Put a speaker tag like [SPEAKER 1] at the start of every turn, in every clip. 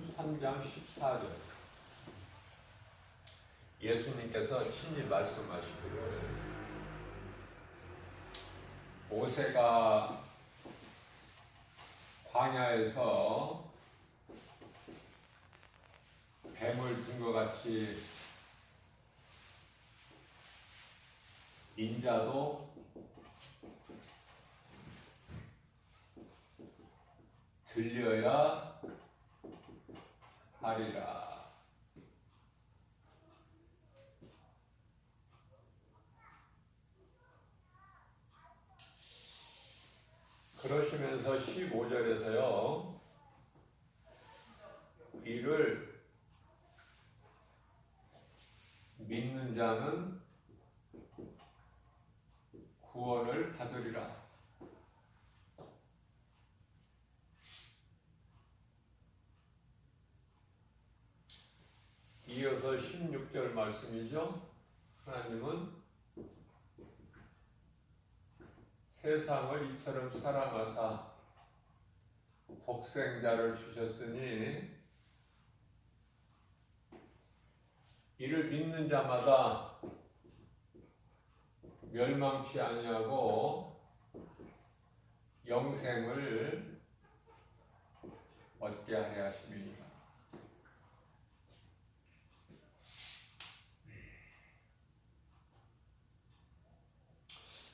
[SPEAKER 1] 말씀은 3장 14절. 예수님께서 친히 말씀하시기를 모세가 광야에서 뱀을 든 것 같이 인자도 들려야 하리라. 그러시면서 15절에서요, 이를 믿는 자는 구원을 받으리라. 이어서 16절 말씀이죠. 하나님은 세상을 이처럼 사랑하사 독생자를 주셨으니 이를 믿는 자마다 멸망치 아니하고 영생을 얻게 하려 하심이니라.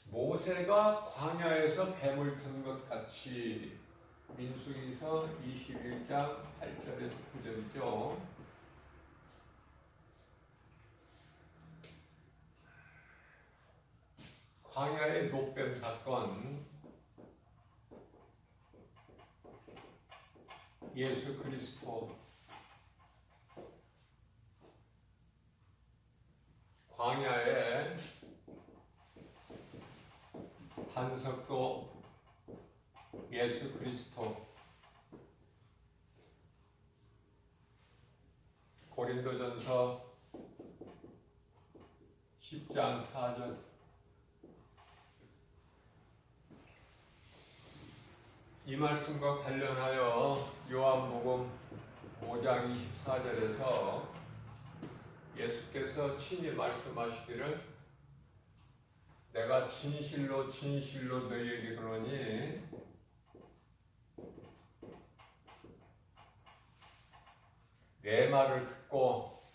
[SPEAKER 1] 모세가 광야에서 뱀을 든 것 같이, 민수기서 21장 8절에서 9절이죠. 광야의 노뱀 사건, 예수 그리스도 광야에 반석도 예수 그리스도, 고린도전서 10장 4절, 이 말씀과 관련하여 요한복음 5장 24절에서 예수께서 친히 말씀하시기를 내가 진실로 진실로 너희에게 그러니 내 말을 듣고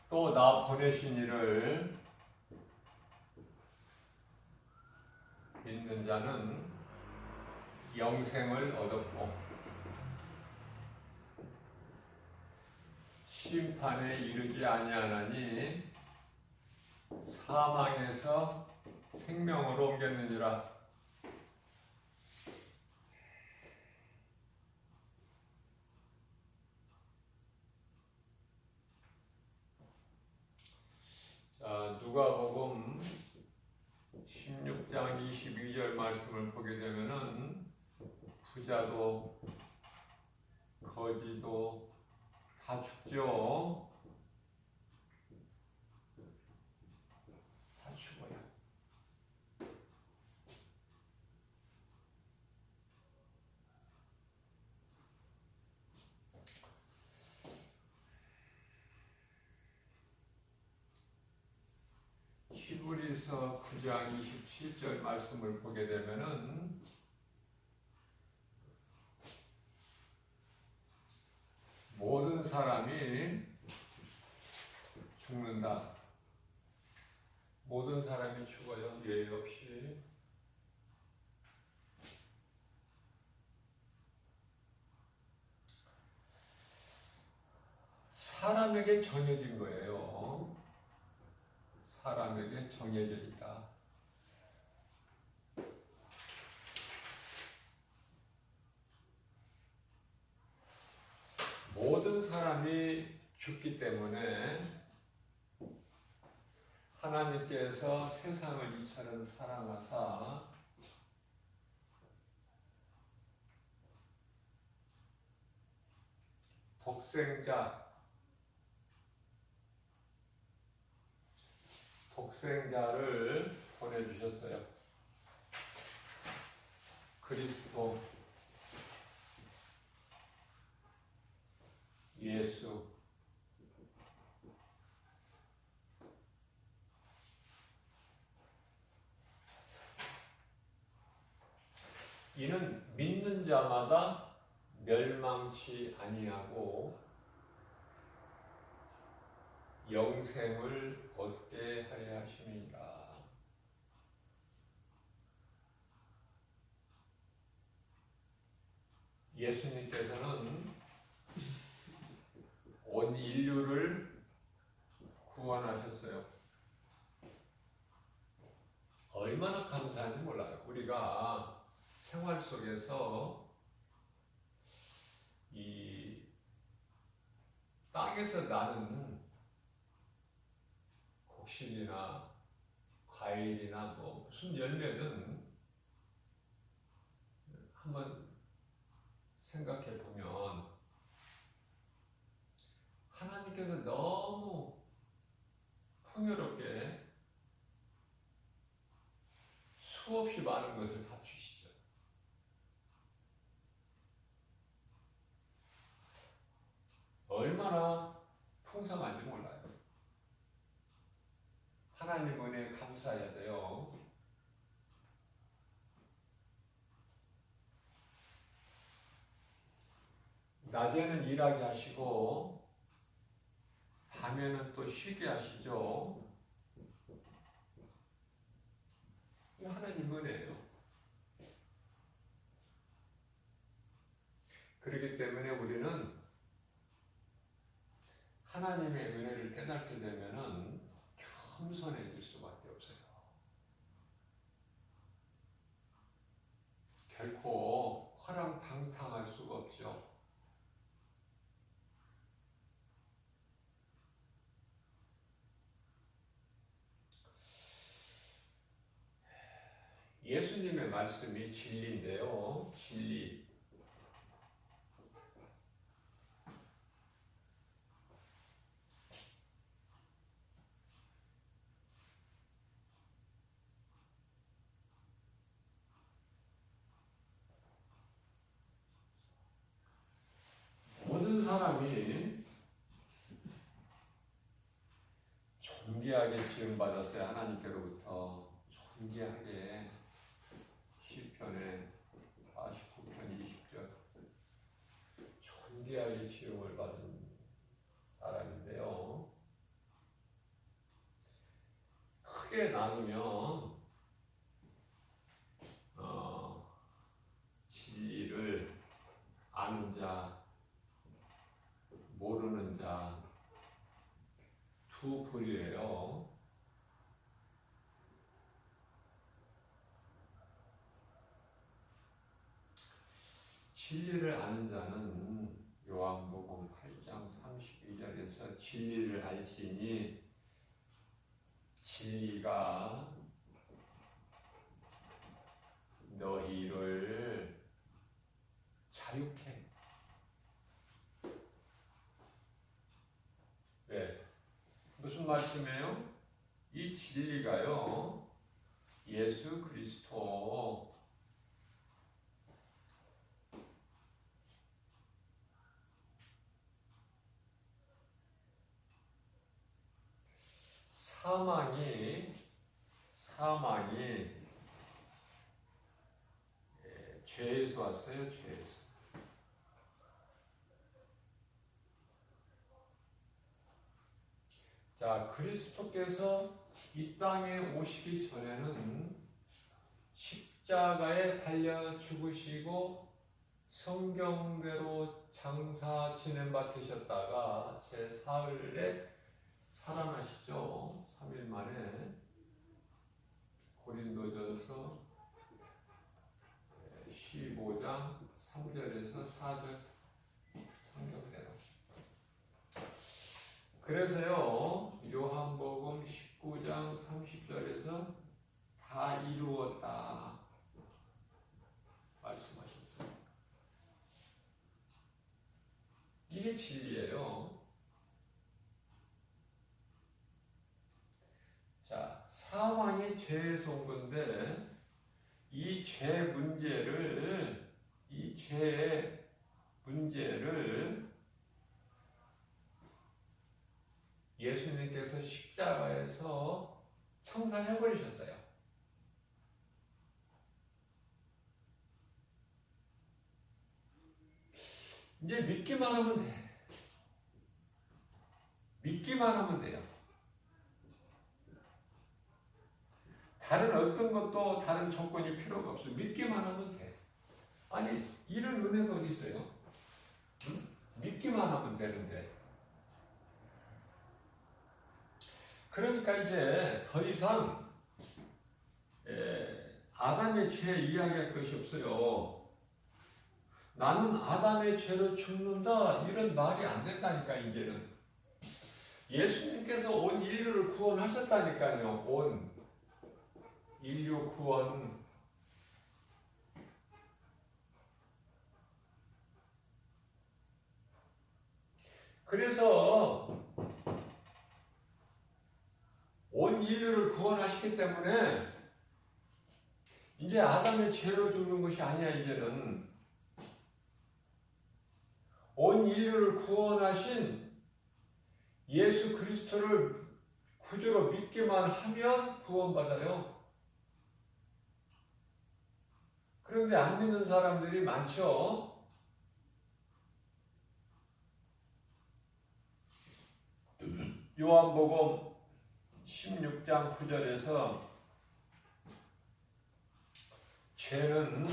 [SPEAKER 1] 또 나 보내신 이를 믿는 자는 영생을 얻었고 심판에 이르지 아니하나니 사망에서 생명으로 옮겼느니라. 자, 누가복음 16장 22절 말씀을 보게 되면은 부자도 거지도 다 죽죠. 다 죽어요. 히브리서 9장 27절 말씀을 보게 되면은 모든 사람이 죽는다. 모든 사람이 죽어요. 예외 없이. 사람에게 정해진 거예요. 사람에게 정해져 있다. 모든 사람이 죽기 때문에 하나님께서 세상을 이처럼 사랑하사 독생자를 보내주셨어요. 그리스도 이는 믿는 자마다 멸망치 아니하고 영생을 얻게 하려 하심이니라. 예수님께서는 온 인류를 구원하셨어요. 얼마나 감사한지 몰라요. 우리가 생활 속에서 이 땅에서 나는 곡식이나 과일이나 뭐 무슨 열매든 한번 생각해 보면 하나님께서 너무 풍요롭게 수없이 많은 것을 다 주시죠. 얼마나 풍성한지 몰라요. 하나님 은혜에 감사해야 돼요. 낮에는 일하게 하시고 밤에는 또 쉬게 하시죠. 하나님 은혜예요. 그렇기 때문에 우리는 하나님의 은혜를 깨닫게 되면은 겸손해질 수밖에 없어요. 결코 허랑방탕할 수가 없죠. 예수님의 말씀이 진리인데요. 진리. 모든 사람이 존귀하게 지음받았어요. 하나님께로부터 존귀하게. 시편에 49편 20절 존귀하게 지음을 받은 사람인데요. 크게 나누면 진리를 아는 자, 모르는 자 두 부류예요. 진리를 아는 자는 요한복음 8장 32절에서 진리를 알지니 진리가 너희를 자유케. 네. 무슨 말씀이에요? 이 진리가요, 예수 그리스도 사망이 죄에서 왔어요. 죄에서. 자, 그리스도께서 이 땅에 오시기 전에는 십자가에 달려 죽으시고 성경대로 장사 지낸받으셨다가 제4일에 살아나시죠. 3일 만에. 고린도전서 15장 3절에서 4절 성경대로. 그래서요, 요한복음 19장 30절에서 다 이루었다 말씀하셨어요. 이게 진리예요. 자, 사망이 죄에서 온 건데 이 죄의 문제를 예수님께서 십자가에서 청산해버리셨어요. 이제 믿기만 하면 돼. 믿기만 하면 돼요. 다른 어떤 것도 다른 조건이 필요가 없어. 믿기만 하면 돼. 아니 이런 은혜가 어디 있어요? 응? 믿기만 하면 되는데. 그러니까 이제 더 이상 아담의 죄 이야기할 것이 없어요. 나는 아담의 죄로 죽는다 이런 말이 안 된다니까. 이제는 예수님께서 온 인류를 구원하셨다니까요. 온 인류 구원. 그래서 온 인류를 구원하셨기 때문에 이제 아담의 죄로 죽는 것이 아니야. 이제는 온 인류를 구원하신 예수 그리스도를 구주로 믿기만 하면 구원받아요. 그런데 안 믿는 사람들이 많죠. 요한복음 16장 9절에서 죄는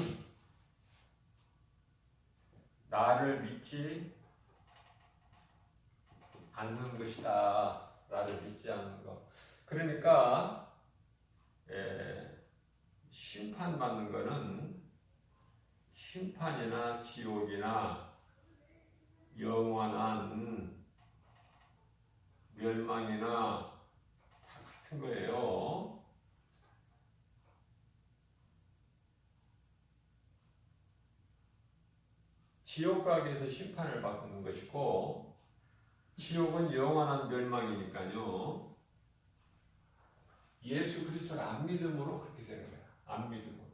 [SPEAKER 1] 나를 믿지 않는 것이다. 나를 믿지 않는 것. 그러니까 심판받는 것은 심판이나 지옥이나 영원한 멸망이나 다 같은 거예요. 지옥 가게에서 심판을 받는 것이고 지옥은 영원한 멸망이니까요. 예수 그리스도를 안 믿음으로 그렇게 되는 거야. 안 믿음으로.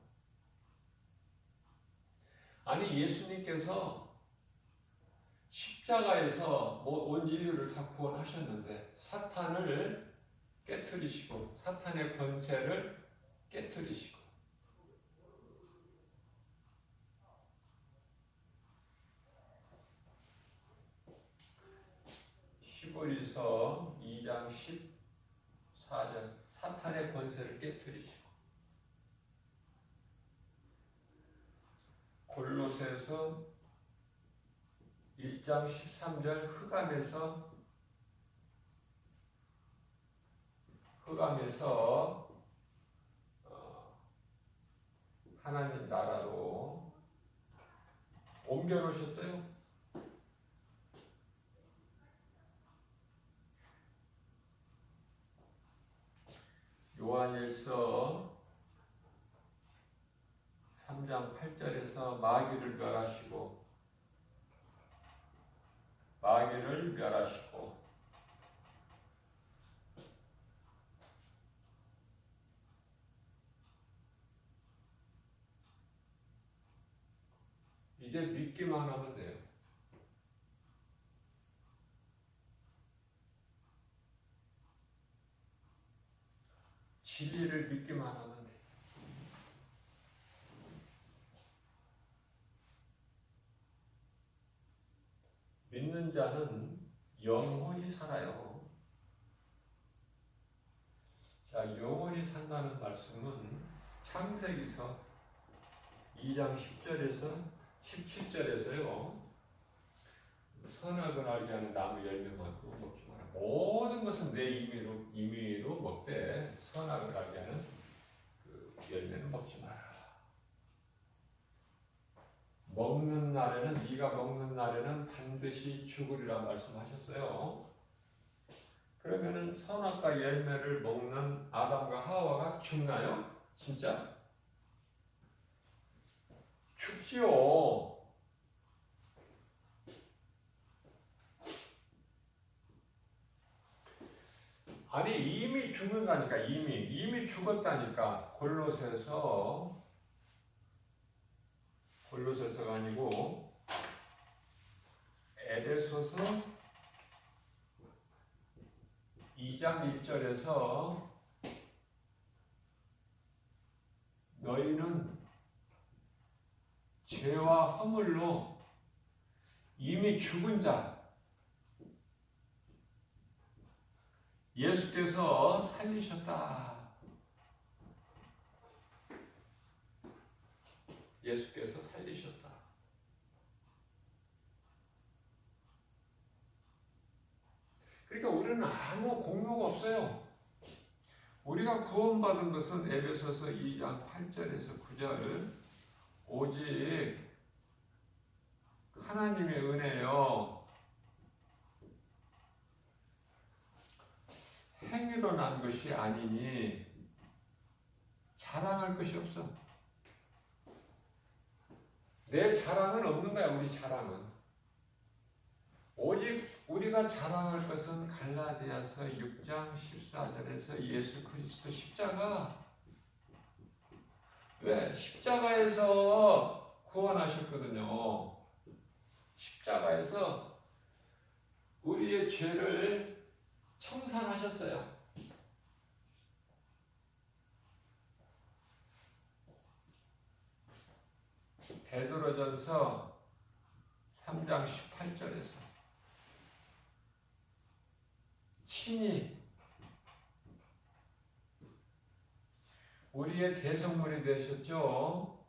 [SPEAKER 1] 아니 예수님께서 십자가에서 온 인류를 다 구원하셨는데 사탄을 깨트리시고 사탄의 권세를 깨트리시고 히브리서 2장 14절 사탄의 권세를 깨트리시고 골로새서 1장 13절 흑암에서 하나님 나라로 옮겨놓으셨어요. 요한일서 3장 8절에서 마귀를 멸하시고 이제 믿기만 하면 돼요. 진리를 믿기만 하면 돼요. 믿는 자는 영원히 살아요. 자, 영원히 산다는 말씀은 창세기서 2장 10절에서 17절에서요. 선악을 알게 하는 나무 열매만큼 먹지 마라. 모든 것은 내 임의로 먹되 선악을 알게 하는 그 열매는 먹지 마라. 네가 먹는 날에는 반드시 죽으리라 말씀하셨어요. 그러면은 선악과 열매를 먹는 아담과 하와가 죽나요? 진짜? 죽지요. 아니 이미 죽는다니까. 이미 죽었다니까. 골로새서가 아니고 에베소서 2장 1절에서 너희는 죄와 허물로 이미 죽은 자, 예수께서 살리셨다. 예수께서 살리셨다. 그러니까 우리는 아무 공로가 없어요. 우리가 구원받은 것은 에베소서 2장 8절에서 9절 오직 하나님의 은혜요 행위로 난 것이 아니니 자랑할 것이 없어. 내 자랑은 없는 거야. 우리 자랑은 오직 우리가 자랑할 것은 갈라디아서 6장 14절에서 예수 그리스도 십자가. 왜? 십자가에서 구원하셨거든요. 십자가에서 우리의 죄를 청산하셨어요. 베드로전서 3장 18절에서 친히 우리의 대성물이 되셨죠.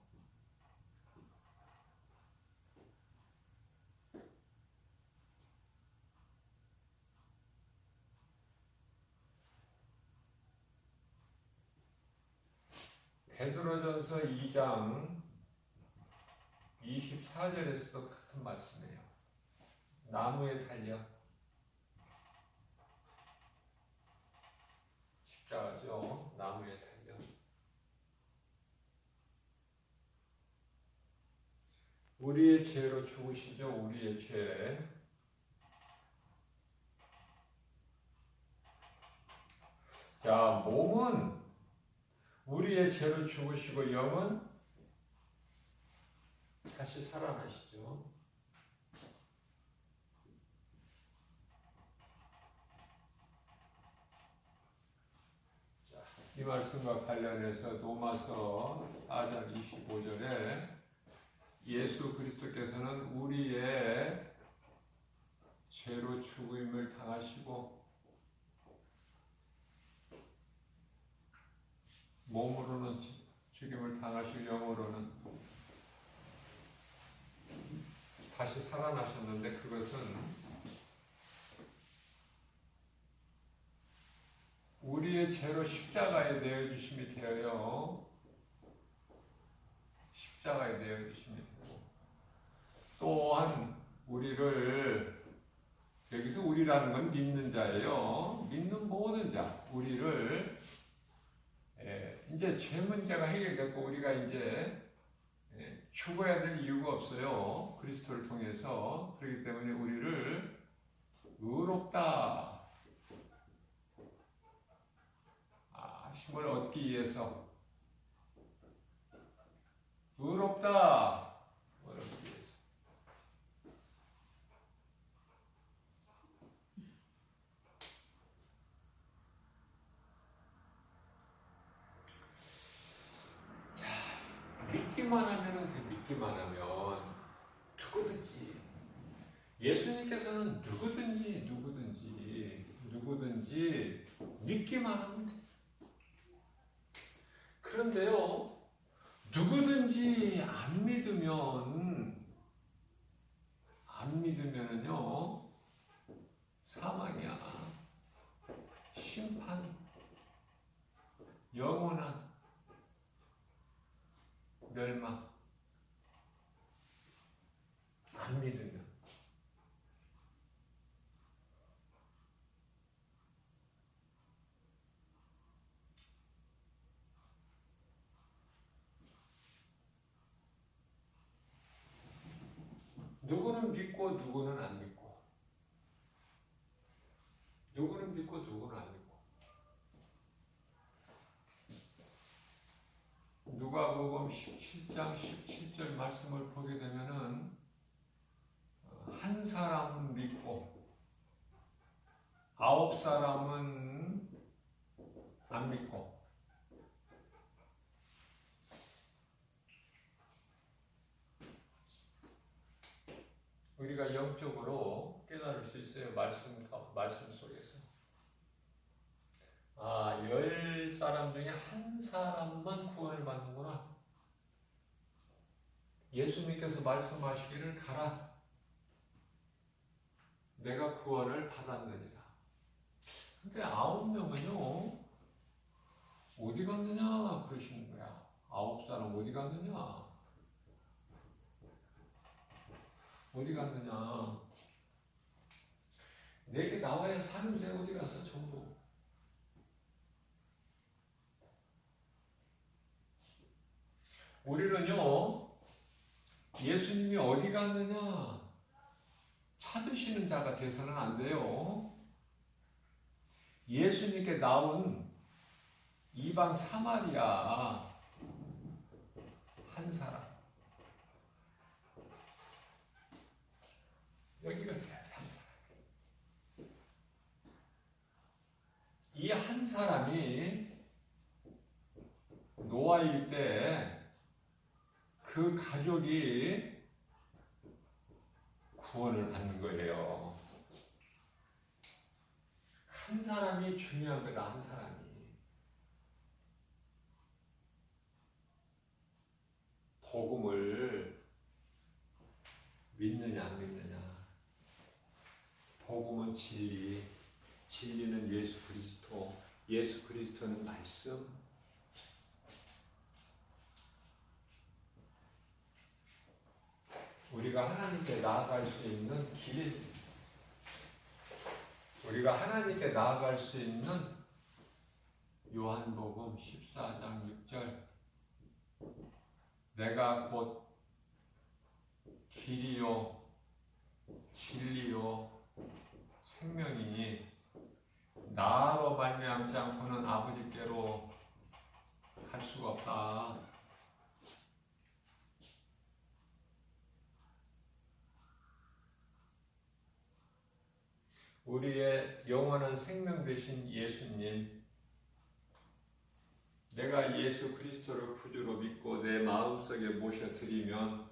[SPEAKER 1] 베드로전서 2장 24절에서도 같은 말씀이에요. 나무에 달려 십자가죠. 나무에 달려 우리의 죄로 죽으시죠. 우리의 죄. 자, 몸은 우리의 죄로 죽으시고 영은 다시 살아나시죠. 자, 이 말씀과 관련해서 로마서 4장 25절에 예수 그리스도께서는 우리의 죄로 죽음을 당하시고 몸으로는 죽임을 당하시고 영으로는 다시 살아나셨는데 그것은 우리의 죄로 십자가에 내어주심이 되어요. 십자가에 내어주심이 되고 또한 우리를 여기서 우리라는 건 믿는 자예요. 믿는 모든 자 우리를 이제 죄 문제가 해결됐고 우리가 이제 죽어야 될 이유가 없어요. 그리스도를 통해서. 그렇기 때문에 우리를 의롭다 힘을 얻기 위해서 의롭다 힘을 얻기 위해서 믿기만 하면 돼. 믿기만 하면 누구든지 예수님께서는 누구든지 믿기만 하면 돼. 그런데요 누구든지 안 믿으면은요 사망이야. 심판, 영원한 멸망. 안 믿으면. 누구는 믿고 누구는 안 믿고. 누구는 믿고 누구는 안 믿고. 누가복음 17장 17절 말씀을 보게 되면은 한 사람은 믿고 9사람은 안 믿고. 우리가 영적으로 깨달을 수 있어요. 말씀 속에서. 아, 10사람 중에 한 사람만 구원을 받는구나. 예수님께서 말씀하시기를 가라. 내가 구원을 받았느니라. 근데 9명은요, 어디 갔느냐? 그러시는 거야. 9사람 어디 갔느냐? 어디 갔느냐? 내게 나와야 사는데 어디 갔어, 전부? 우리는요, 예수님이 어디 갔느냐? 찾으시는 자가 돼서는 안 돼요. 예수님께 나온 이방 사마리아 한 사람. 여기가 돼야 돼, 한 사람. 이 한 사람이 노아일 때 그 가족이 구원을 받는 거예요. 한 사람이 중요한 거다, 한 사람이. 복음을 믿느냐, 안 믿느냐. 복음은 진리, 진리는 예수 그리스도, 예수 그리스도는 말씀. 우리가 하나님께 나아갈 수 있는 길, 우리가 하나님께 나아갈 수 있는 요한복음 14장 6절, 내가 곧 길이요 진리요 생명이니 나로 말미암지 않고는 아버지께로 갈 수가 없다. 우리의 영원한 생명 되신 예수님, 내가 예수 그리스도를 구주로 믿고 내 마음속에 모셔드리면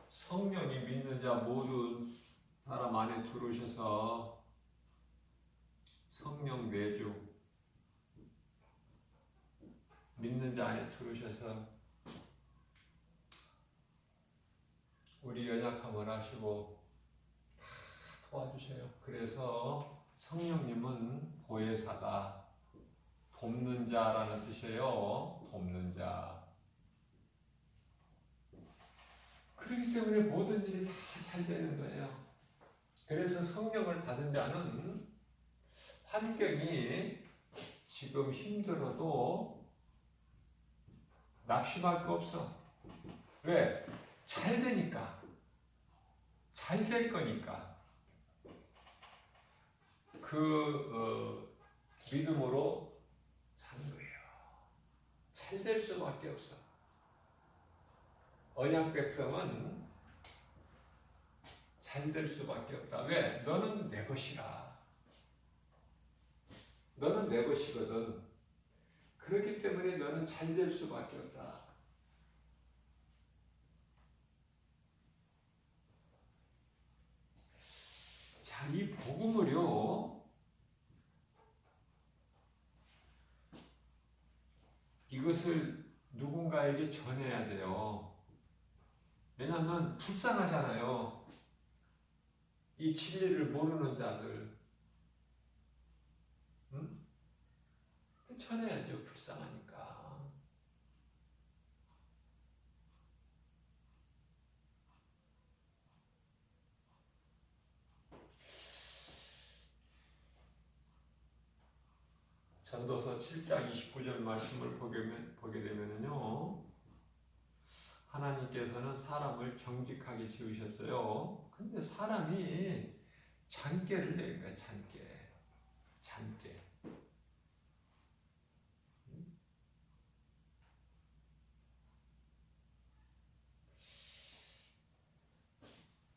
[SPEAKER 1] 성령이 믿는 자 모든 사람 안에 들어오셔서 성령 내주, 믿는 자 안에 들어오셔서 우리 연약함을 아시고 도와주세요. 그래서 성령님은 보혜사다. 돕는 자라는 뜻이에요. 돕는 자. 그렇기 때문에 모든 일이 다 잘 되는 거예요. 그래서 성령을 받은 자는 환경이 지금 힘들어도 낙심할 거 없어. 왜? 잘 되니까. 잘 될 거니까. 믿음으로 사는 거예요. 잘 될 수밖에 없어. 언약 백성은 잘 될 수밖에 없다. 왜? 너는 내 것이라. 너는 내 것이거든. 그렇기 때문에 너는 잘 될 수밖에 없다. 자, 이 복음을요, 이것을 누군가에게 전해야 돼요. 왜냐하면 불쌍하잖아요. 이 진리를 모르는 자들. 응? 전해야죠. 불쌍하니까. 전도서 7장 29절 말씀을 보게 되면요, 하나님께서는 사람을 정직하게 지으셨어요. 근데 사람이 잔꾀를 내는 거야, 잔꾀.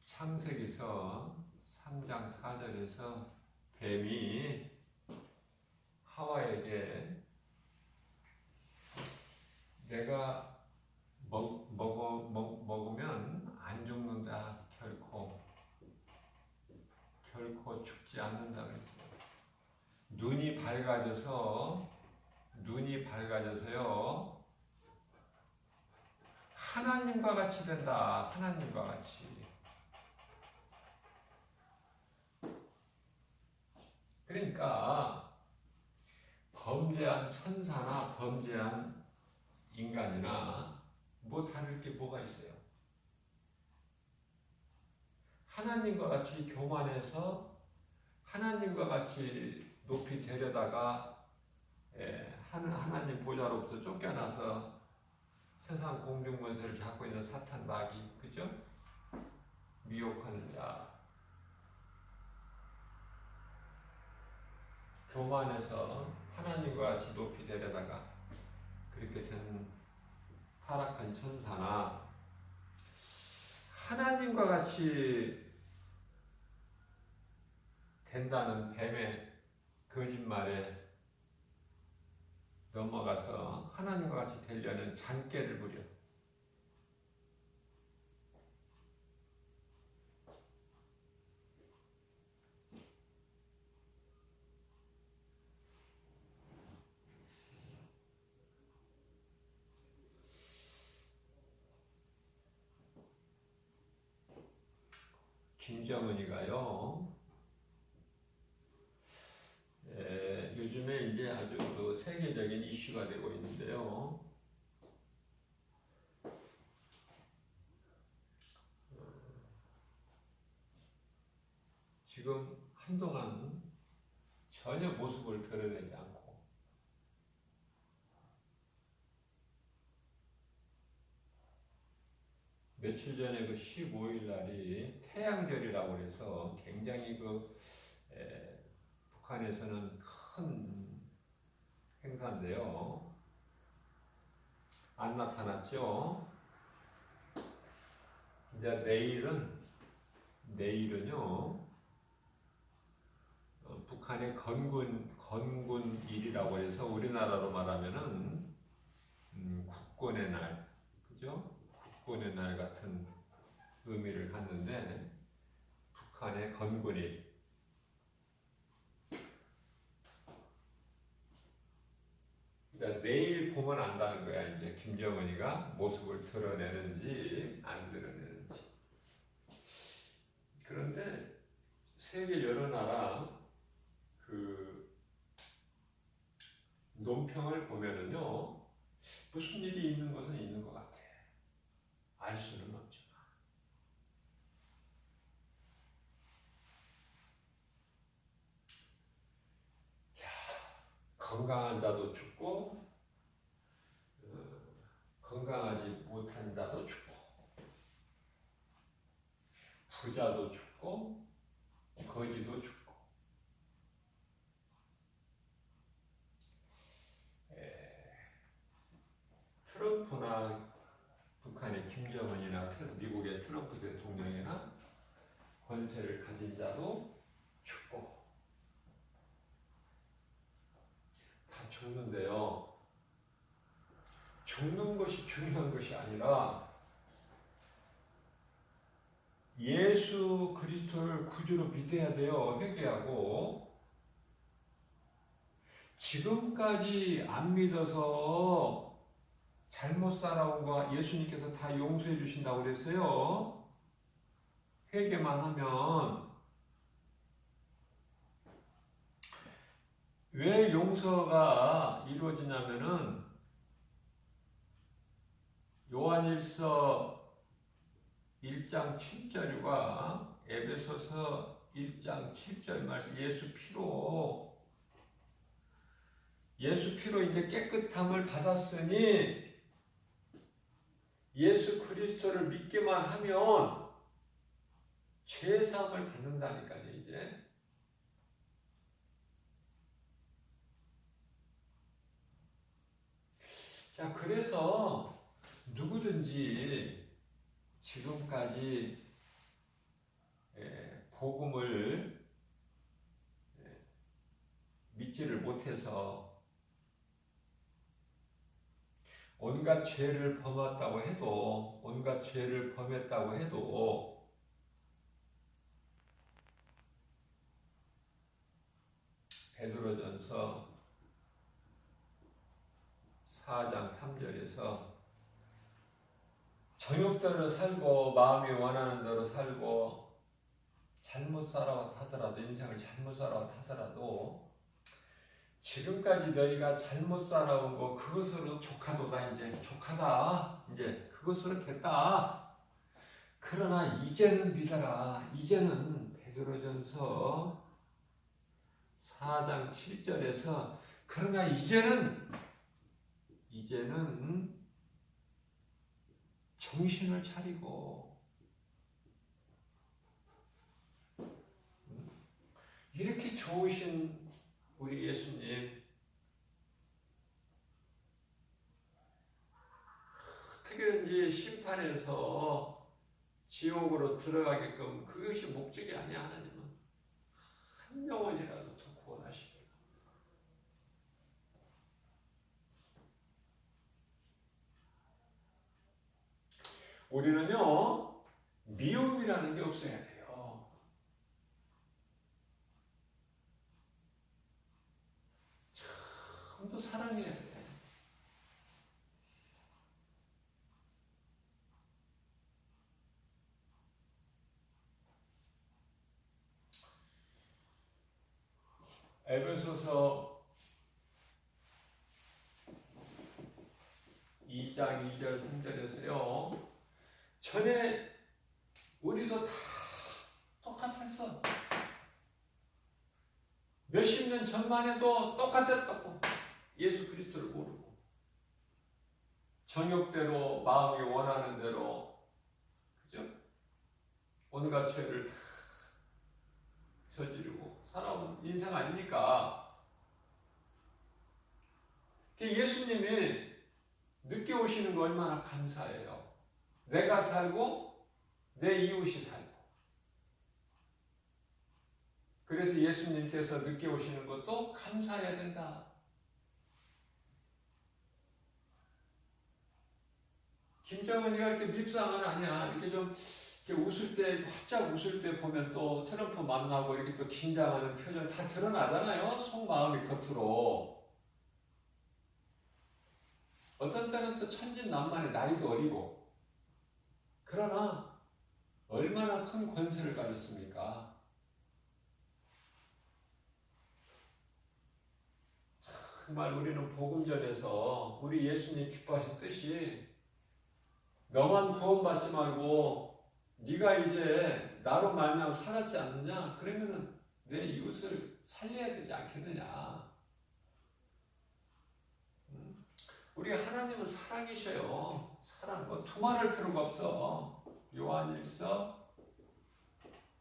[SPEAKER 1] 창세기서 3장 4절에서 뱀이 하와에게 내가 먹으면 안 죽는다, 결코. 않는다 그랬어요. 눈이 밝아져서요. 하나님과 같이 된다. 하나님과 같이. 그러니까 범죄한 천사나 범죄한 인간이나 뭐 다를 게 뭐가 있어요? 하나님과 같이 교만해서 하나님과 같이 높이 데려다가 하나님 보좌로부터 쫓겨나서 세상 공중권세를 잡고 있는 사탄 마귀, 그죠? 미혹하는 자. 교만해서 하나님과 같이 높이 데려다가 그렇게 된 타락한 천사나 하나님과 같이 된다는 뱀의 거짓말에 넘어가서 하나님과 같이 되려는 잔꾀를 부려. 김정은이가요, 요즘에 이제 아주 그 세계적인 이슈가 되고 있는데요. 지금 한동안 전혀 모습을 드러내지 않고 며칠 전에 그 15일 날이 태양절이라고 해서 굉장히 북한에서는 큰 행사인데요. 안 나타났죠? 이제 내일은요, 북한의 건군일이라고 해서 우리나라로 말하면은, 국군의 날, 그죠? 국군의 날 같은 의미를 갖는데, 북한의 건군일. 그러니까 내일 보면 안다는 거야. 이제 김정은이가 모습을 드러내는지 안 드러내는지. 그런데 세계 여러 나라 그 논평을 보면은요, 무슨 일이 있는 것은 있는 것 같아. 알 수는 없지만. 자, 건강한 자도 죽고, 건강하지 못한 자도 죽고, 부자도 죽고, 거지도 죽고. 트럼프나 북한의 김정은이나 미국의 트럼프 대통령이나 권세를 가진 자도 죽고 다 죽는데요. 죽는 것이 중요한 것이 아니라 예수 그리스도를 구주로 믿어야 돼요. 회개하고. 지금까지 안 믿어서 잘못 살아온 거 예수님께서 다 용서해 주신다고 그랬어요. 회개만 하면. 왜 용서가 이루어지냐면은 요한일서 1장 7절과 에베소서 1장 7절 말씀, 예수 피로 이제 깨끗함을 받았으니 예수 그리스도를 믿기만 하면 죄사함을 받는다니까요. 이제 자, 그래서 누구든지 지금까지 복음을 믿지를 못해서 온갖 죄를 범했다고 해도 베드로전서 4장 3절에서 정욕대로 살고 마음이 원하는 대로 살고 잘못 살아왔다더라도 인생을 잘못 살아왔다더라도 지금까지 너희가 잘못 살아온 거 그것으로 족하도다. 이제 족하다. 이제 그것으로 됐다. 그러나 이제는 믿어라. 이제는 베드로전서 4장 7절에서 그러나 이제는 정신을 차리고 이렇게 좋으신 우리 예수님 어떻게든지 심판에서 지옥으로 들어가게끔 그것이 목적이 아니야. 하나님은 한 영혼이라도 더 구원하시고 우리는요 미움이라는 게 없어야 돼요. 전부 사랑해야 돼. 에베소서 2장 2절 3절에서요. 전에 우리도 다 똑같았어. 몇십 년 전만 해도 똑같았다고. 예수 그리스도를 모르고 정욕대로 마음이 원하는 대로 그죠? 온갖 죄를 다 저지르고 살아온 인생 아닙니까? 예수님이 늦게 오시는 거 얼마나 감사해요. 내가 살고 내 이웃이 살고. 그래서 예수님께서 늦게 오시는 것도 감사해야 된다. 김정은이가 이렇게 밉상은 아니야. 이렇게 좀 이렇게 웃을 때, 활짝 웃을 때 보면 또 트럼프 만나고 이렇게 또 긴장하는 표정 다 드러나잖아요. 속마음이 겉으로. 어떤 때는 또 천진난만해. 나이도 어리고. 그러나 얼마나 큰 권세를 가졌습니까? 정말 우리는 복음 전에서 우리 예수님 기뻐하신 뜻이 너만 구원받지 말고 네가 이제 나로 말미암아 살았지 않느냐? 그러면은 내 이웃을 살려야 되지 않겠느냐? 우리 하나님은 사랑이셔요. 사랑, 뭐 두말할 필요가 없어. 요한일서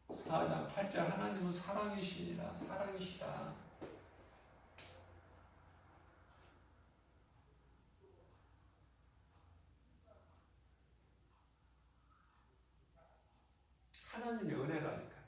[SPEAKER 1] 4장 8절 하나님은 사랑이시니라. 사랑이시다. 하나님의 은혜라니까.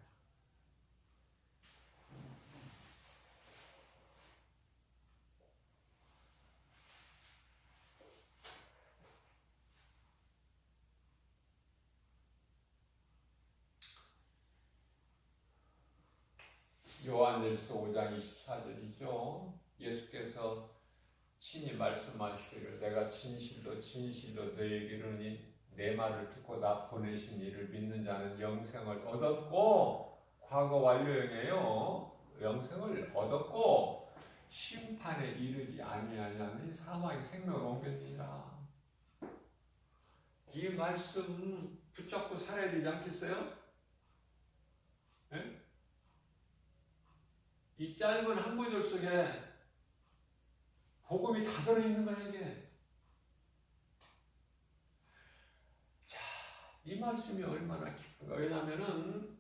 [SPEAKER 1] 요한일서 5장 24절이죠. 예수께서 친히 말씀하시기를 내가 진실로 너희에게 이르노니 내 말을 듣고 나 보내신 이를 믿는 자는 영생을 얻었고 과거 완료형이에요. 영생을 얻었고 심판에 이르지 아니하냐니 사망의 생명을 옮겼느니라. 이 말씀 붙잡고 살아야 되지 않겠어요? 네? 이 짧은 한 구절 속에 복음이 다 들어있는 거야 이게. 자, 이 말씀이 얼마나 기쁜가. 왜냐하면은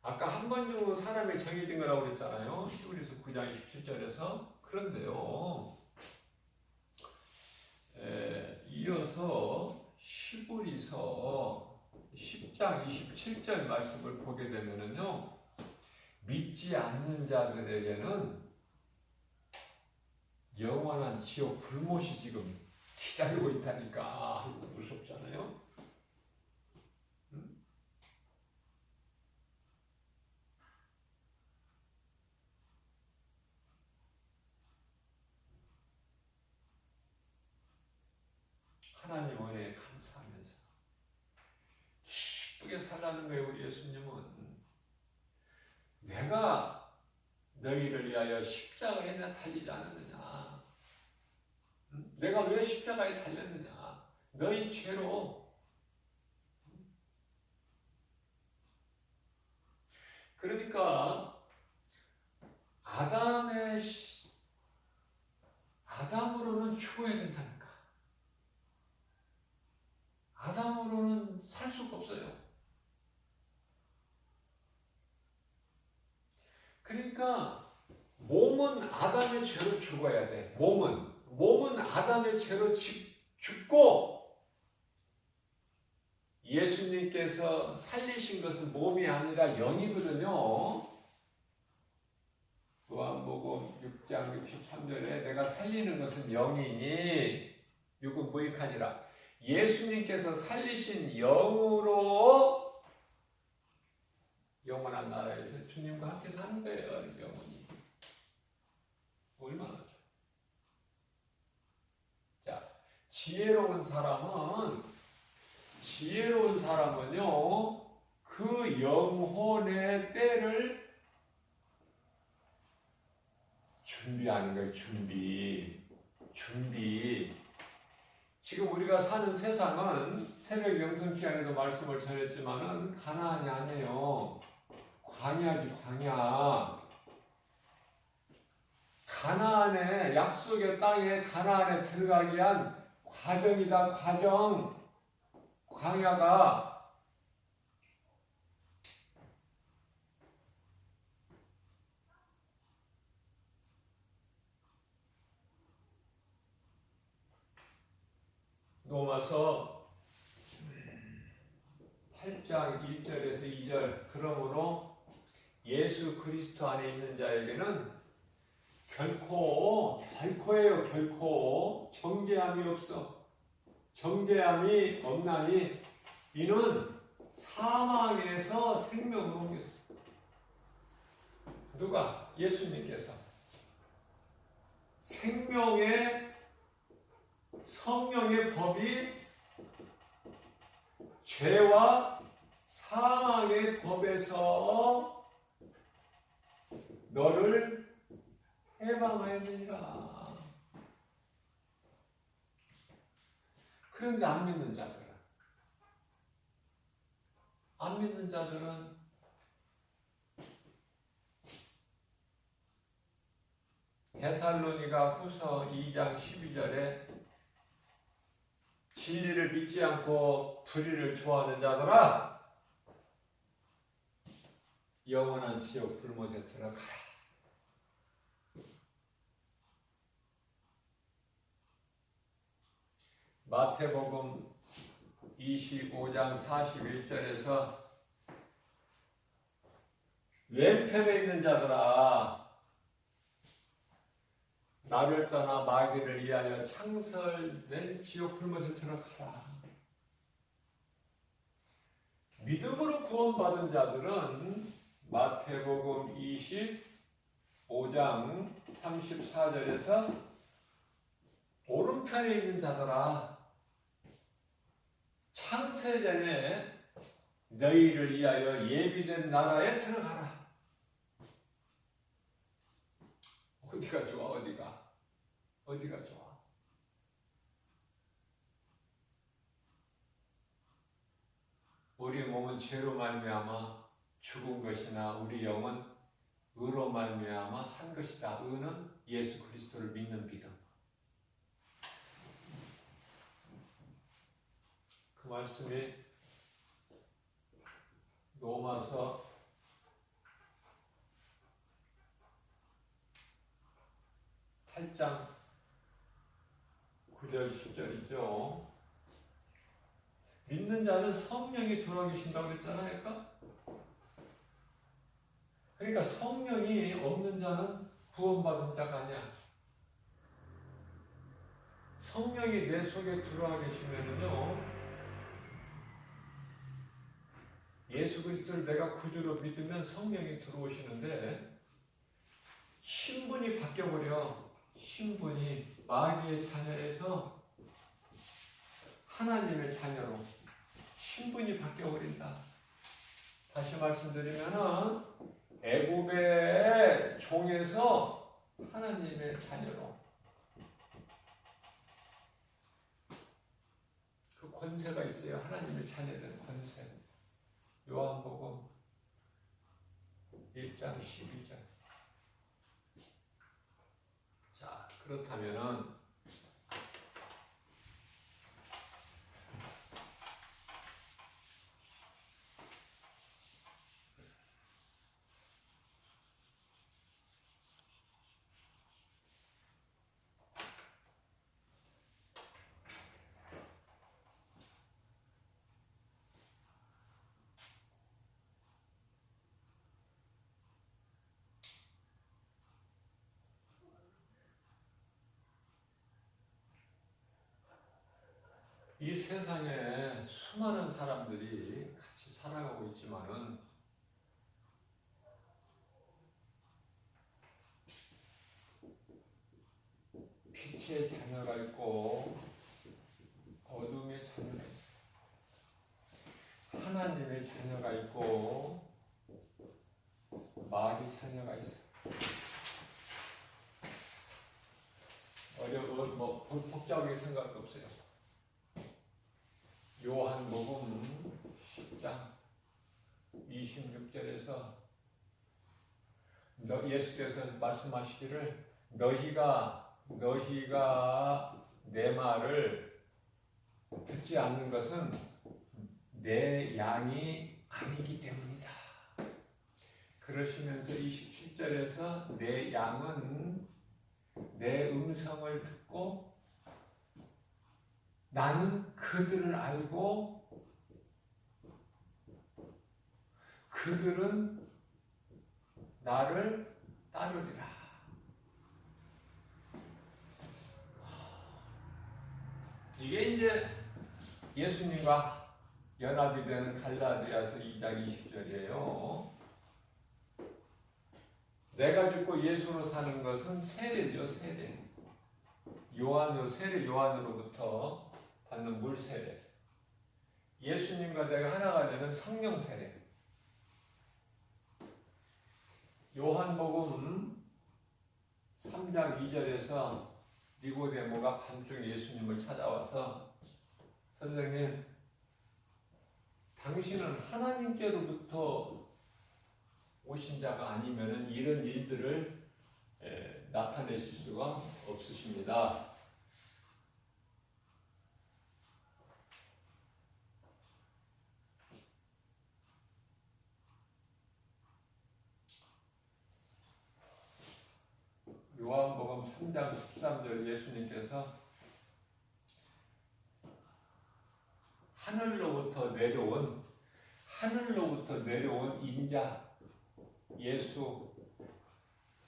[SPEAKER 1] 아까 한 번 정도 사람이 정해진 거라고 그랬잖아요. 히브리서 9장 27절에서. 그런데요. 이어서 히브리서 10장 27절 말씀을 보게 되면은요. 믿지 않는 자들에게는 영원한 지옥 불못이 지금 기다리고 있다니까. 무섭잖아요. 하나님 은혜에 감사하면서 기쁘게 살라는 거예요. 우리 예수님은 내가 너희를 위하여 십자가에 달리지 않았느냐. 내가 왜 십자가에 달렸느냐. 너희 죄로. 그러니까 아담으로는 죽어야 된다니까. 아담으로는 살 수가 없어요. 그러니까 몸은 아담의 죄로 죽어야 돼. 몸은 아담의 죄로 죽고 예수님께서 살리신 것은 몸이 아니라 영이거든요. 요한복음 6장 63절에 내가 살리는 것은 영이니 육은 무익하니라. 예수님께서 살리신 영으로 영원한 나라에서 주님과 함께 사는 거예요. 영원히. 얼마나 좋아. 자, 지혜로운 사람은요 그 영혼의 때를 준비하는 거예요. 준비. 지금 우리가 사는 세상은 새벽 영성기간에도 말씀을 전했지만은 가나안이 아니에요. 광야지, 광야. 가나안의 약속의 땅에 가나안에 들어가기 위한 과정이다. 광야가. 로마서 8장 1절에서 2절. 그러므로 예수 그리스도 안에 있는 자에게는 결코 정죄함이 없어. 정죄함이 없나니 이는 사망에서 생명으로 옮겼어. 누가? 예수님께서 성령의 법이 죄와 사망의 법에서 너를 해방하였느니라. 그런데 안 믿는 자들은 데살로니가 후서 2장 12절에 진리를 믿지 않고 불의를 좋아하는 자들아 영원한 지옥 불못에 들어가라. 마태복음 25장 41절에서 왼편에 있는 자들아 나를 떠나 마귀를 위하여 창설된 지옥 불못에 들어가라. 믿음으로 구원받은 자들은 마태복음 25장 34절에서 오른편에 있는 자들아 창세전에 너희를 위하여 예비된 나라에 들어가라. 어디가 좋아? 어디가 좋아? 우리 몸은 죄로 말미암아 죽은 것이나 우리 영은 의로 말미암아 산 것이다. 의는 예수 그리스도를 믿는 믿음. 그 말씀이 로마서 8장 9절 10절이죠. 믿는 자는 성령이 들어와 계신다고 했잖아요. 그러니까 성령이 없는 자는 구원받은 자가 아니야. 성령이 내 속에 들어와 계시면요 예수 그리스도를 내가 구주로 믿으면 성령이 들어오시는데 신분이 바뀌어버려. 신분이 마귀의 자녀에서 하나님의 자녀로 신분이 바뀌어버린다. 다시 말씀드리면은 애굽의 종에서 하나님의 자녀로 그 권세가 있어요. 하나님의 자녀된 권세. 요한복음 1장 12절. 자, 그렇다면은 이 세상에 수많은 사람들이 같이 살아가고 있지만은 빛의 자녀가 있고 어둠의 자녀가 있어요. 하나님의 자녀가 있고 마귀 자녀가 있어요. 어려운 복잡하게 생각도 없어요. 요한복음 10장 26절에서 예수께서 말씀하시기를 너희가 내 말을 듣지 않는 것은 내 양이 아니기 때문이다. 그러시면서 27절에서 내 양은 내 음성을 듣고 나는 그들을 알고 그들은 나를 따르리라. 이게 이제 예수님과 연합이 되는 갈라디아서 2장 20절이에요. 내가 죽고 예수로 사는 것은 세례죠, 세례. 세례 요한으로부터 받는 물 세례. 예수님과 내가 하나가 되는 성령 세례. 요한복음 3장 2절에서 니고데모가 밤중에 예수님을 찾아와서 선생님, 당신은 하나님께로부터 오신 자가 아니면 이런 일들을 나타내실 수가 없으십니다. 요한복음 3장 13절 예수님께서 하늘로부터 내려온 인자 예수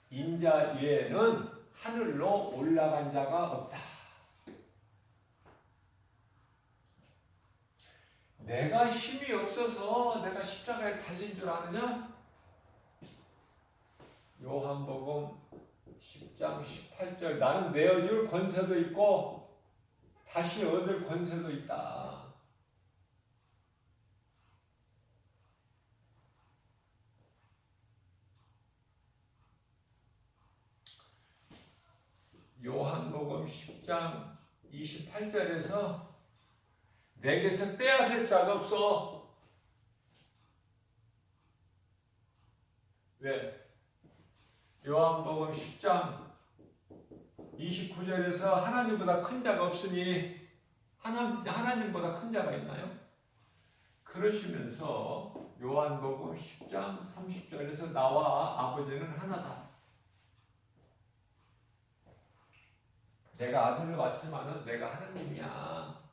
[SPEAKER 1] 인자 외에는 하늘로 올라간 자가 없다. 내가 힘이 없어서 내가 십자가에 달린 줄 아느냐? 요한복음 10장 18절 나는 내어줄 권세도 있고 다시 얻을 권세도 있다. 요한복음 10장 28절에서 내게서 빼앗을 자가 없어. 왜? 요한복음 10장 29절에서 하나님보다 큰 자가 없으니 하나님보다 큰 자가 있나요? 그러시면서 요한복음 10장 30절에서 나와 아버지는 하나다. 내가 아들을 낳지만은 내가 하나님이야.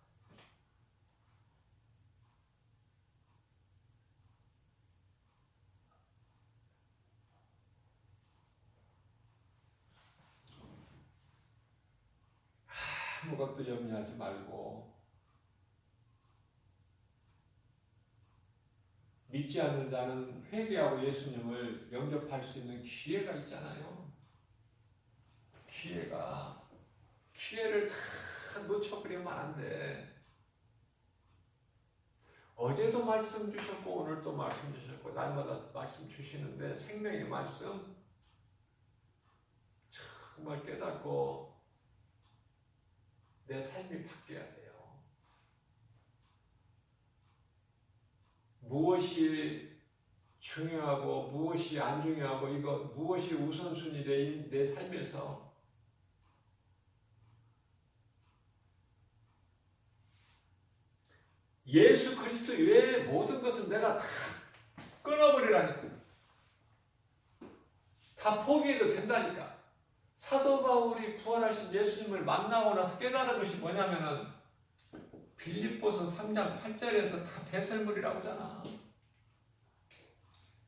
[SPEAKER 1] 아무것도 염려하지 말고 믿지 않는 자는 회개하고 예수님을 영접할 수 있는 기회가 있잖아요. 기회를 다 놓쳐버리면 안 돼. 어제도 말씀 주셨고 오늘도 말씀 주셨고 날마다 말씀 주시는데 생명의 말씀 정말 깨닫고 내 삶이 바뀌어야 돼요. 무엇이 중요하고 무엇이 안 중요하고 이거 무엇이 우선순위 내 삶에서 예수 그리스도 외에 모든 것은 내가 다 끊어버리라니까. 다 포기해도 된다니까. 사도 바울이 부활하신 예수님을 만나고 나서 깨달은 것이 뭐냐면은 빌립보서 3장 8절에서 다 배설물이라고 하잖아.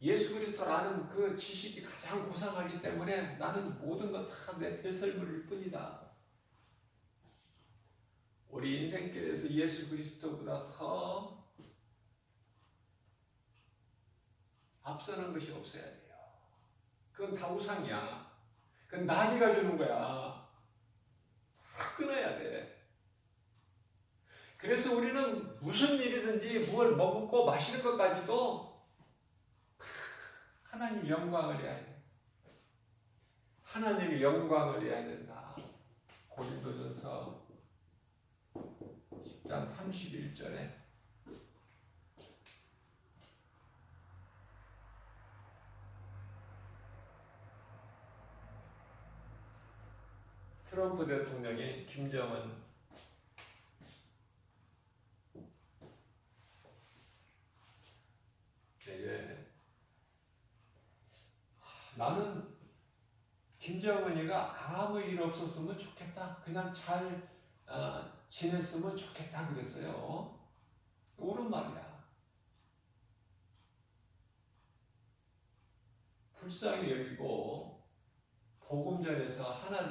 [SPEAKER 1] 예수 그리스도라는 그 지식이 가장 고상하기 때문에 나는 모든 것 다 내 배설물일 뿐이다. 우리 인생길에서 예수 그리스도보다 더 앞서는 것이 없어야 돼요. 그건 다 우상이야. 그건 나비가 주는 거야. 다 끊어야 돼. 그래서 우리는 무슨 일이든지 뭘 먹고 마시는 것까지도 하나님 영광을 해야 돼. 하나님의 영광을 해야 된다. 고린도전서 10장 31절에 트럼프 대통령이 김정은 에게 나는 김정은이가 아무 일 없었으면 좋겠다. 그냥 잘 지냈으면 좋겠다 그랬어요. 옳은 말이야. 불쌍히 여기고 복음 전에서 하나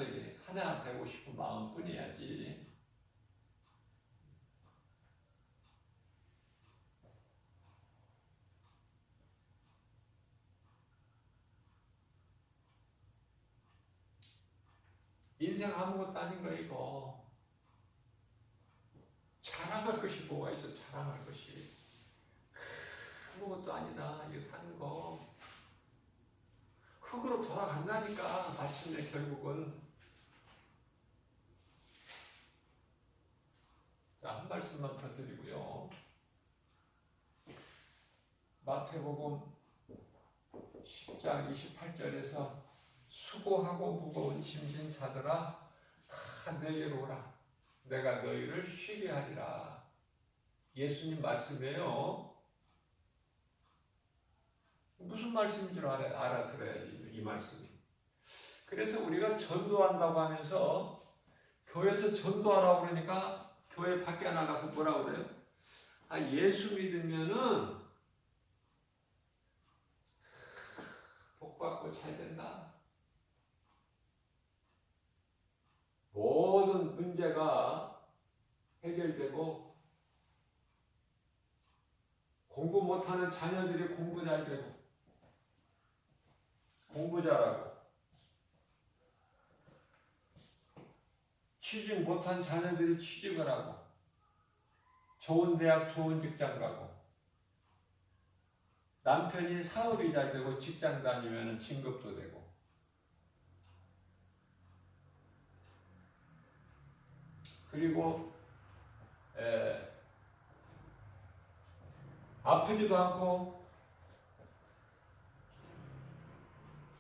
[SPEAKER 1] 되고 싶은 마음뿐이야지. 인생 아무것도 아닌 거 이거. 자랑할 것이 뭐가 있어? 자랑할 것이 아무것도 아니다. 이거 사는 거 흙으로 돌아간다니까. 마침내 결국은. 자, 한 말씀만 더 드리고요. 마태복음 10장 28절에서 수고하고 무거운 짐진 자들아 다 내게로 오라. 내가 너희를 쉬게 하리라. 예수님 말씀이에요. 무슨 말씀인 줄 알아들어야지 이 말씀이. 그래서 우리가 전도한다고 하면서 교회에서 전도하라고 그러니까 교회 밖에 나가서 뭐라고 그래요? 예수 믿으면은 복받고 잘 된다. 모든 문제가 해결되고 공부 못하는 자녀들이 공부 잘 되고 공부 잘하고 취직 못한 자녀들이 취직을 하고 좋은 대학 좋은 직장 가고 남편이 사업이 잘 되고 직장 다니면 진급도 되고 그리고 아프지도 않고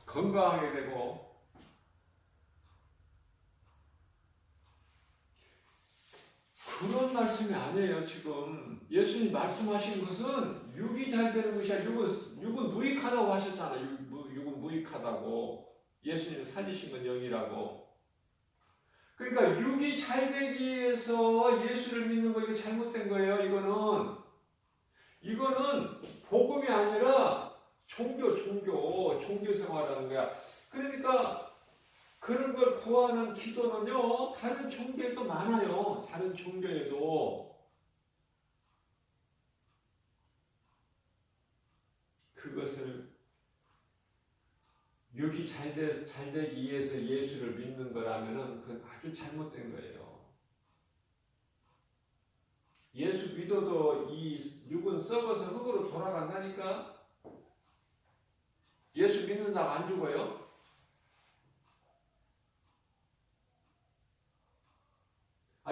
[SPEAKER 1] 건강하게 되고 그런 말씀이 아니에요. 지금 예수님 말씀하신 것은 육이 잘 되는 것이 아니라 육은 무익하다고 하셨잖아요. 육은 무익하다고. 예수님 살리신 건 영이라고. 그러니까 육이 잘 되기 위해서 예수를 믿는 거 이거 잘못된 거예요. 이거는 복음이 아니라 종교 생활하는 거야. 그러니까 그런 걸 구하는 기도는요, 다른 종교에도 많아요. 다른 종교에도. 그것을 육이 잘 되기 위해서 예수를 믿는 거라면은 그건 아주 잘못된 거예요. 예수 믿어도 이 육은 썩어서 흙으로 돌아간다니까. 예수 믿는다고 안 죽어요?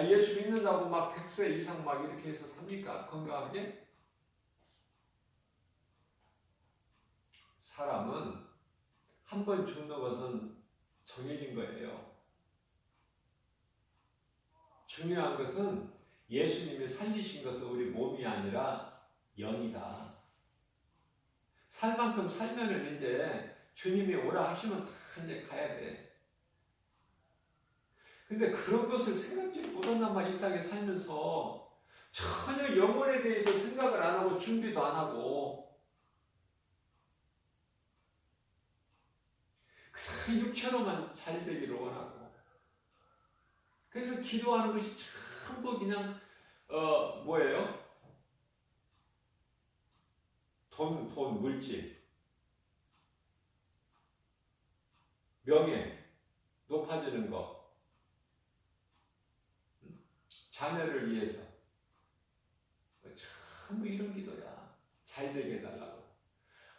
[SPEAKER 1] 예수 믿는다고 막 100세 이상 막 이렇게 해서 삽니까? 건강하게? 사람은 한 번 죽는 것은 정해진 거예요. 중요한 것은 예수님이 살리신 것은 우리 몸이 아니라 영이다. 살 만큼 살면은 이제 주님이 오라 하시면 다 이제 가야 돼. 근데 그런 것을 생각지 못한단 말이야. 이 땅에 살면서 전혀 영혼에 대해서 생각을 안 하고 준비도 안 하고 그냥 육체로만 잘 되기를 원하고, 그래서 기도하는 것이 전부 그냥 뭐예요? 돈, 물질, 명예, 높아지는 것, 자녀를 위해서 전부 이런 기도야. 잘 되게 해달라고.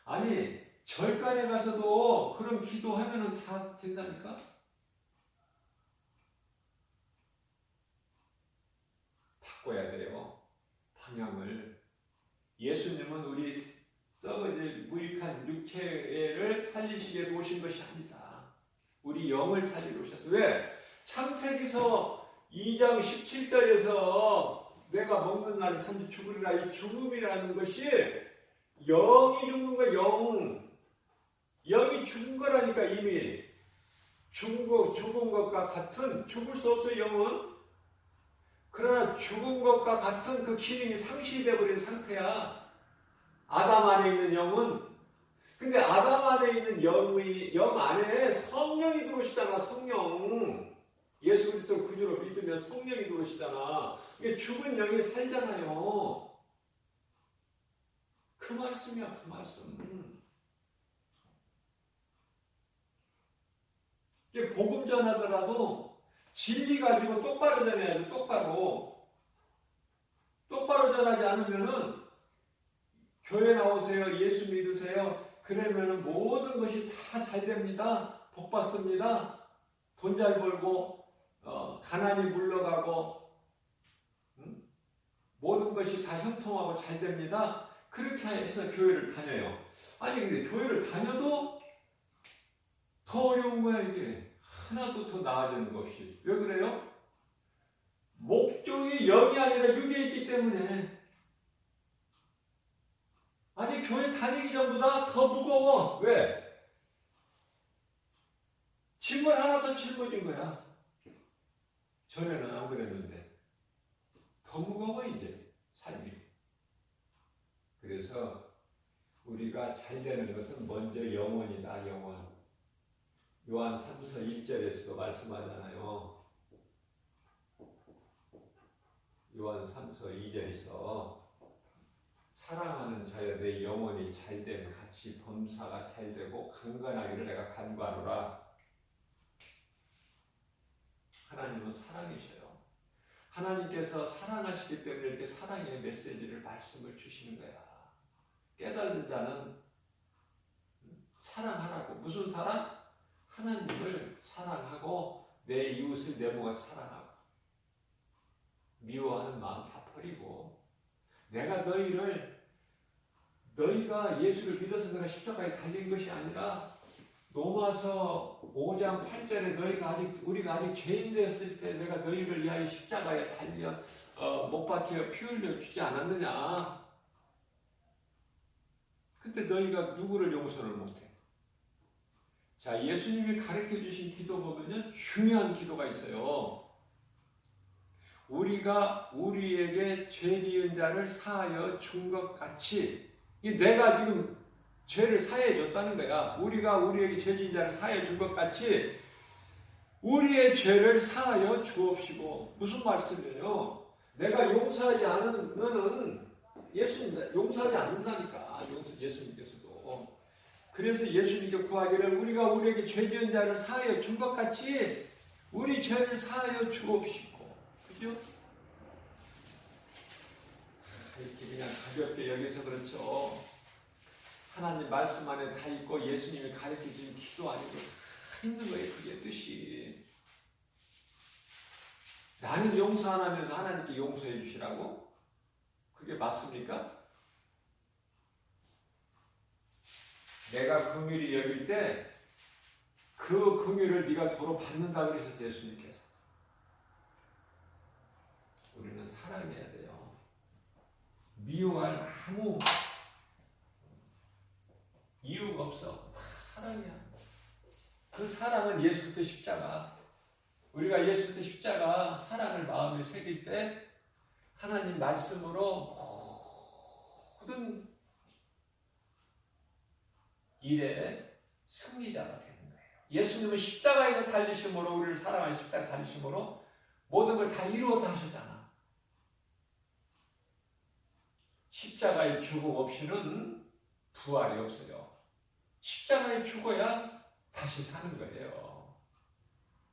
[SPEAKER 1] 아니 절간에 가서도 그런 기도하면은 다 된다니까? 바꿔야 돼요. 방향을. 예수님은 우리 썩어질 무익한 육체를 살리시기 위해서 오신 것이 아니다. 우리 영을 살리러 오셨어. 왜? 창세기서 2장 17절에서 내가 먹는 날 단지 죽으리라. 이 죽음이라는 것이 영이 죽는 거야. 영이 죽은 거라니까. 이미 죽은 것과 같은, 죽을 수 없어 영은. 그러나 죽은 것과 같은 그 기능이 상실되어 버린 상태야. 아담 안에 있는 영은. 근데 아담 안에 있는 영 안에 성령이 들어오시잖아. 성령. 예수 그리스도 구주로 믿으면 성령이 들어오시잖아. 이게 죽은 영이 살잖아요. 그 말씀이야, 그 말씀. 이게 복음 전하더라도 진리 가지고 똑바로 전해야죠. 똑바로 전하지 않으면은 교회 나오세요. 예수 믿으세요. 그러면은 모든 것이 다 잘 됩니다. 복 받습니다. 돈 잘 벌고 가난이 물러가고 모든 것이 다 형통하고 잘 됩니다. 그렇게 해서 교회를 다녀요. 아니 근데 교회를 다녀도 더 어려운 거야 이게. 하나도 더 나아지는 것 없이. 왜 그래요? 목적이 영이 아니라 육에 있기 때문에. 아니 교회 다니기 전보다 더 무거워. 왜? 짐을 하나 더 짊어진 거야. 전에는 안 그랬는데 더 무거워 이제 삶이. 그래서 우리가 잘 되는 것은 먼저 영혼이다. 영혼. 요한 3서 1절에서도 말씀하잖아요. 요한 3서 2절에서 사랑하는 자여 내 영혼이 잘됨 같이 범사가 잘되고 강건하기를 내가 간구하노라. 하나님은 사랑이셔요. 하나님께서 사랑하시기 때문에 이렇게 사랑의 메시지를 말씀을 주시는 거야. 깨달은 자는 사랑하라고. 무슨 사랑? 하나님을 사랑하고 내 이웃을 내 몸을 사랑하고 미워하는 마음 다 버리고 내가 너희가 예수를 믿어서 내가 십자가에 달린 것이 아니라 로마서 5장 8절에 우리가 아직 죄인 되었을 때 내가 너희를 위하여 십자가에 달려 못 박혀 피 흘려 주지 않았느냐. 근데 너희가 누구를 용서를 못해. 자, 예수님이 가르쳐 주신 기도 보면요 중요한 기도가 있어요. 우리가 우리에게 죄 지은 자를 사하여 준 것 같이, 내가 지금 죄를 사해 줬다는 거야. 우리가 우리에게 죄 지은 자를 사하여 준 것 같이 우리의 죄를 사하여 주옵시고. 무슨 말씀이에요? 내가 용서하지 않은 너는 예수님 용서하지 않는다니까. 예수님께서도. 그래서 예수님께 구하기를 우리가 우리에게 죄 지은 자를 사하여 준 것 같이 우리 죄를 사하여 주옵시고. 그죠? 그냥 가볍게 여기서 그렇죠. 하나님 말씀 안에 다 있고 예수님이 가르쳐준 기도 아니고 다 있는 거예요. 그게 뜻이. 나는 용서 안 하면서 하나님께 용서해 주시라고? 그게 맞습니까? 내가 긍휼히 여길 때 그 긍휼을 네가 도로 받는다 그러셨어요. 예수님께서. 우리는 사랑해야 돼요. 미워할 아무 이유가 없어. 사랑이야. 그 사랑은 예수 그리스도 십자가. 우리가 예수 그리스도 십자가 사랑을 마음에 새길 때 하나님 말씀으로 모든 일에 승리자가 되는 거예요. 예수님은 십자가에서 달리심으로 우리를 사랑하는 십자가 달리심으로 모든 걸 다 이루었다 하셨잖아. 십자가의 죽음 없이는 부활이 없어요. 십자가에 죽어야 다시 사는 거예요.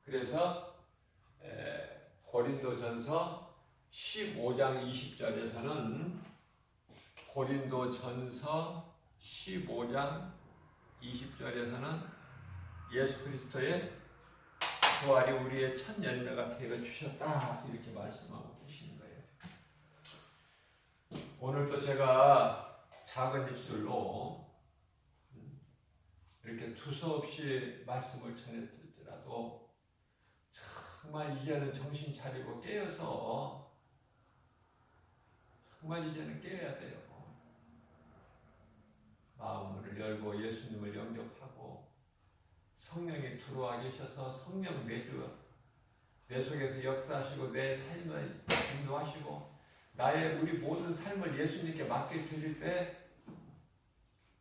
[SPEAKER 1] 그래서 고린도전서 15장 20절에서는 고린도전서 15장 20절에서는 예수 그리스도의 부활이 우리의 첫 열매가 되어 주셨다 이렇게 말씀하고 계시는 거예요. 오늘도 제가 작은 입술로 이렇게 두서없이 말씀을 전해드리더라도 정말 이제는 정신 차리고 깨어서 정말 이제는 깨어야 돼요. 마음을 열고 예수님을 영접하고 성령이 들어와 계셔서 성령 내주 내 속에서 역사하시고 내 삶을 인도하시고 우리 모든 삶을 예수님께 맡겨 드릴 때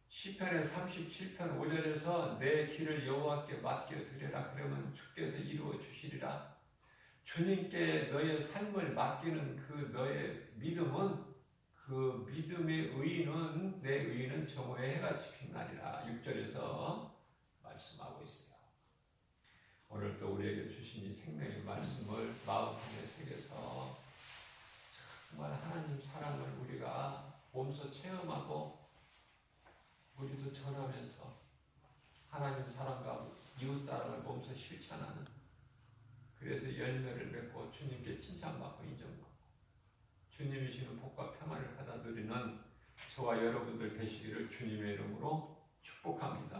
[SPEAKER 1] 시편의 37편 5절에서 내 길을 여호와께 맡겨 드리라 그러면 주께서 이루어 주시리라. 주님께 너의 삶을 맡기는 그 너의 믿음은 그 믿음의 의인은 내 의인은 정오에 해같이 빛나리라. 6절에서 말씀하고 있어요. 오늘 또 우리에게 주신 이 생명의 말씀을 마음속에 새겨서 정말 하나님 사랑을 우리가 몸소 체험하고 우리도 전하면서 하나님 사랑과 이웃 사랑을 몸소 실천하는 그래서 열매를 맺고 주님께 칭찬받고 인정받고 주님이 주시는 복과 평안을 받아 누리는 저와 여러분들 되시기를 주님의 이름으로 축복합니다.